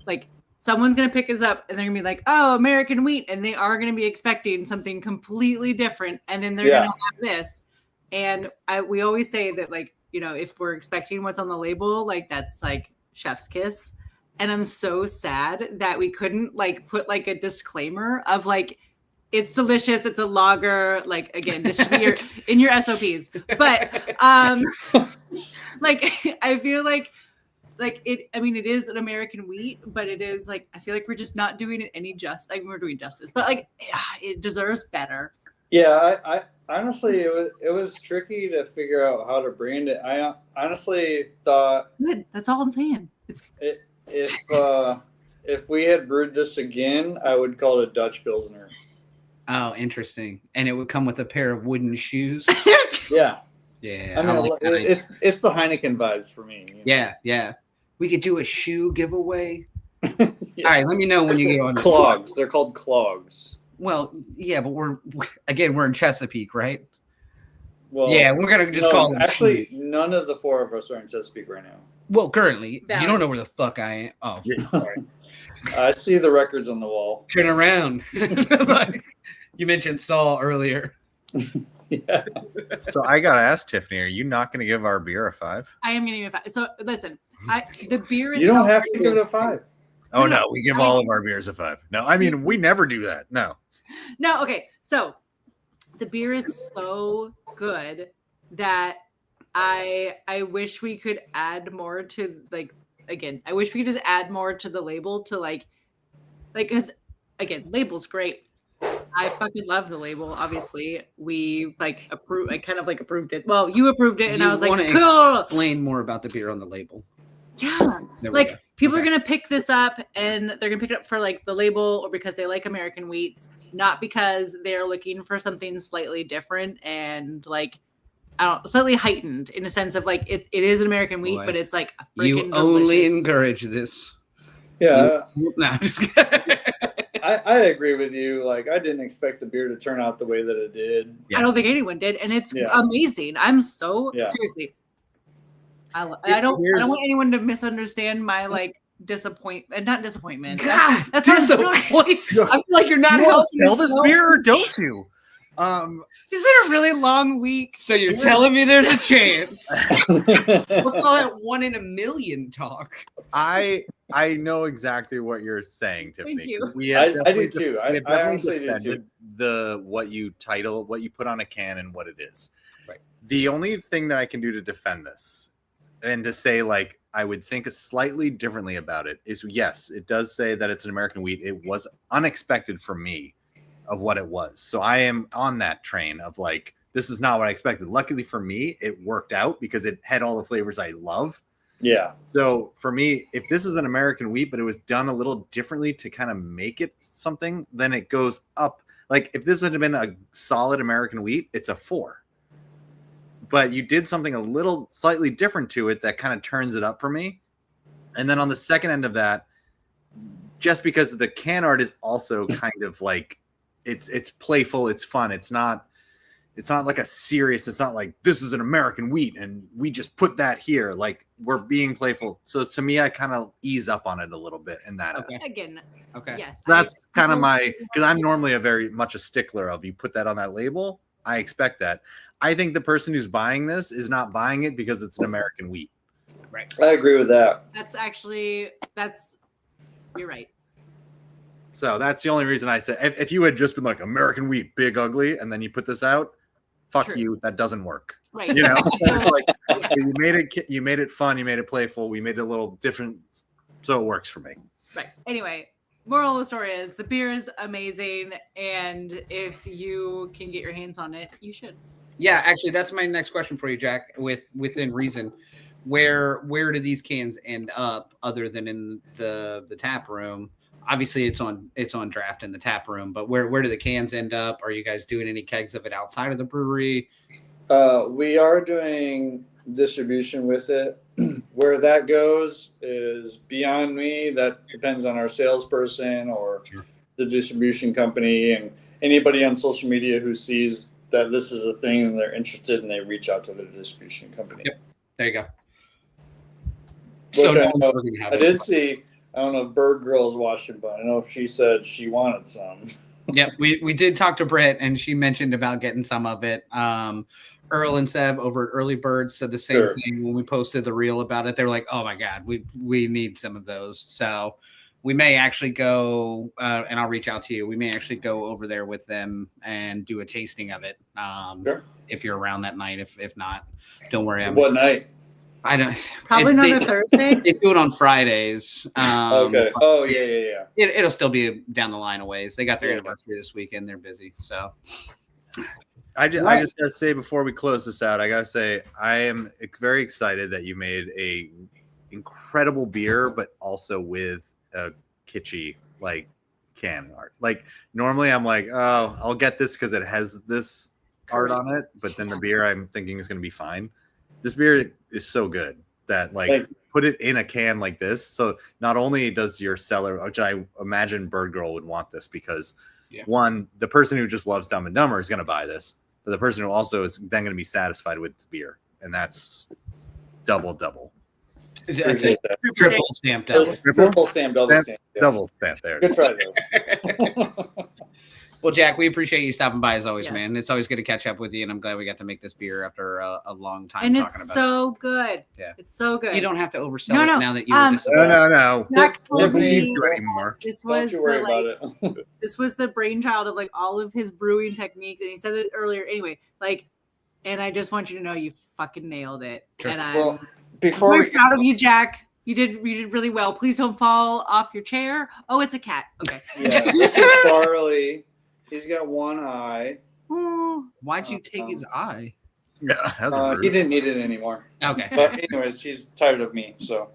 Like someone's gonna pick this up and they're gonna be like, "Oh, American wheat," and they are gonna be expecting something completely different, and then they're gonna have this. And we always say that if we're expecting what's on the label, that's chef's kiss. And I'm so sad that we couldn't put a disclaimer of it's delicious. It's a lager. Again, this should be in your SOPs. But I feel it. I mean, it is an American wheat, but it is I feel like we're just not doing it any justice. We're doing justice, but it deserves better. Yeah, I honestly, it was tricky to figure out how to brand it. I honestly thought. Good. That's all I'm saying. If we had brewed this again, I would call it a Dutch Pilsner. Oh, interesting. And it would come with a pair of wooden shoes. Yeah. Yeah. I mean, it's the Heineken vibes for me. You know? Yeah. We could do a shoe giveaway. Yeah. All right, let me know when you get on. Clogs. They're called clogs. Well, yeah, but we're in Chesapeake, right? Well, yeah, we're gonna just call them. Actually, none of the four of us are in Chesapeake right now. Well, currently, you don't know where the fuck I am. Oh, sorry. I see the records on the wall. Turn around. You mentioned Saul earlier. Yeah. So I gotta ask Tiffany, are you not gonna give our beer a 5? I am gonna give it a 5. So listen, the beer itself. You don't have to give it a 5. Oh no, we give all of our beers a 5. No, I mean we never do that. No. No, okay. So the beer is so good that I wish we could add more to I wish we could just add more to the label to because again, label's great. I fucking love the label. Obviously, we approve. I kind of approved it. Well, you approved it, and I was like, cool. Explain more about the beer on the label. Yeah, people are gonna pick this up, and they're gonna pick it up for the label, or because they like American wheats, not because they're looking for something slightly different and slightly heightened in a sense of it is an American wheat, but it's a you only encourage this. Yeah. No, just kidding. I agree with you. I didn't expect the beer to turn out the way that it did. Yeah. I don't think anyone did, and it's amazing. I'm so seriously. I don't want anyone to misunderstand my disappointment. Not disappointment. God, that's disappointment. I feel like you're not helping. Sell this beer or don't you? It's been a really long week. So you're telling me there's a chance? What's all that 1 in a million talk? I know exactly what you're saying, Tiffany. Thank you. I do too. I honestly do too. What you put on a can and what it is. Right. The only thing that I can do to defend this and to say I would think slightly differently about it is yes, it does say that it's an American wheat. It was unexpected for me of what it was. So I am on that train of this is not what I expected. Luckily for me, it worked out because it had all the flavors I love. Yeah. So for me, if this is an American wheat, but it was done a little differently to kind of make it something, then it goes up. Like if this had been a solid American wheat, it's a 4. But you did something a little slightly different to it that kind of turns it up for me. And then on the second end of that, just because the can art is also kind of like it's playful, it's fun, it's not like a serious, it's not like this is an American wheat and we just put that here. Like we're being playful. So to me, I kind of ease up on it a little bit in that. Okay. Again, Okay. yes. That's kind of my, because I'm normally a very much a stickler of you put that on that label. I expect that. I think the person who's buying this is not buying it because it's an American wheat. Right. I agree with that. You're right. So that's the only reason I said, if you had just been like American wheat, Big Ugly, and then you put this out, fuck True. you, that doesn't work. Right. You know, So, like yeah. you made it fun, you made it playful, we made it a little different, so it works for me. Right. Anyway, moral of the story is the beer is amazing, and if you can get your hands on it, you should. Yeah, actually, that's my next question for you, Jack. Within reason, where do these cans end up other than in the tap room? Obviously, it's on draft in the tap room, but where do the cans end up? Are you guys doing any kegs of it outside of the brewery? We are doing distribution with it. Where that goes is beyond me. That depends on our salesperson or Sure. the distribution company and anybody on social media who sees that this is a thing and they're interested and they reach out to the distribution company. Yep. There you go. Which So I no one's know- ever gonna have I it. did see, I don't know if Bird Girl's watching, but I know she said she wanted some. Yep, we did talk to Britt, and she mentioned about getting some of it. Earl and Seb over at Early Birds said the same Sure. thing when we posted the reel about it. They were like, "Oh my god, we need some of those." So we may actually go, and I'll reach out to you. We may actually go over there with them and do a tasting of it. Sure. If you're around that night, if not, don't worry. What night? I don't. Probably not a Thursday. They do it on Fridays. Okay. Oh, yeah. It'll still be down the line a ways. They got their Yeah. anniversary this weekend. They're busy. So I just gotta say before we close this out, I gotta say I am very excited that you made a incredible beer, but also with a kitschy like can art. Like normally I'm like, oh, I'll get this because it has this art on it, but then the beer I'm thinking is gonna be fine. This beer is so good that like put it in a can like this. So not only does your seller, which I imagine Bird Girl would want this because one, the person who just loves Dumb and Dumber is going to buy this, but the person who also is then going to be satisfied with the beer, and that's double. that's a triple stamped out. Triple stamp, double stamp. Yeah. Double stamp there. Good try, though. Well, Jack, we appreciate you stopping by as always, Yes. man. It's always good to catch up with you, and I'm glad we got to make this beer after a long time And talking it's about so good. Yeah. It's so it. good. You don't have to oversell No, it no. now that you were disappointed. No. Jack Who told believes me you anymore? this Don't was you worry the, about like, it. this was the brainchild of like all of his brewing techniques, and he said it earlier. Anyway, like, and I just want you to know you fucking nailed it. Sure. And I'm Well, before very we proud of you, Jack. You did really well. Please don't fall off your chair. Oh, it's a cat. Okay. yeah, this is Charlie. He's got one eye. Why'd you take his eye? Yeah, that's rude. He didn't need it anymore. Okay. But anyways, he's tired of me. So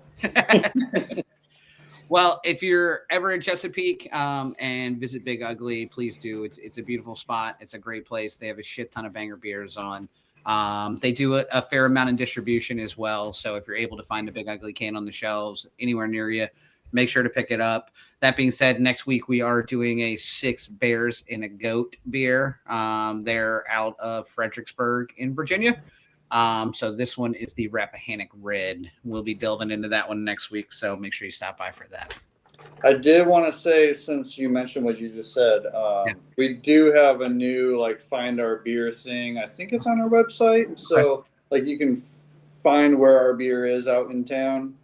Well, if you're ever in Chesapeake and visit Big Ugly, please do. It's a beautiful spot. It's a great place. They have a shit ton of banger beers on. They do a fair amount in distribution as well. So if you're able to find a Big Ugly can on the shelves anywhere near you, make sure to pick it up. That being said, next week we are doing a 6 Bears and a Goat beer. They're out of Fredericksburg in Virginia. So this one is the Rappahannock Red. We'll be delving into that one next week. So make sure you stop by for that. I did want to say, since you mentioned what you just said, we do have a new like find our beer thing. I think it's on our website. So like you can find where our beer is out in town.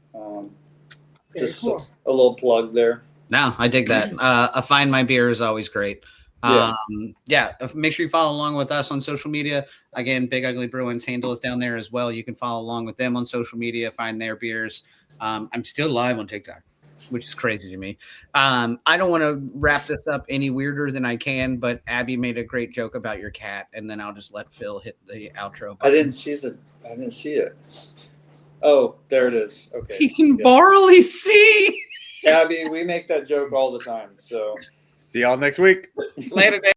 Just a little plug there. No, I dig that. A Find My Beer is always great. Make sure you follow along with us on social media. Again, Big Ugly Brewing's handle is down there as well. You can follow along with them on social media, find their beers. I'm still live on TikTok, which is crazy to me. I don't want to wrap this up any weirder than I can, but Abby made a great joke about your cat, and then I'll just let Phil hit the outro button. I didn't see it. Oh, there it is. Okay. He can barley see. Abby, we make that joke all the time. So See y'all next week. Later, Dave.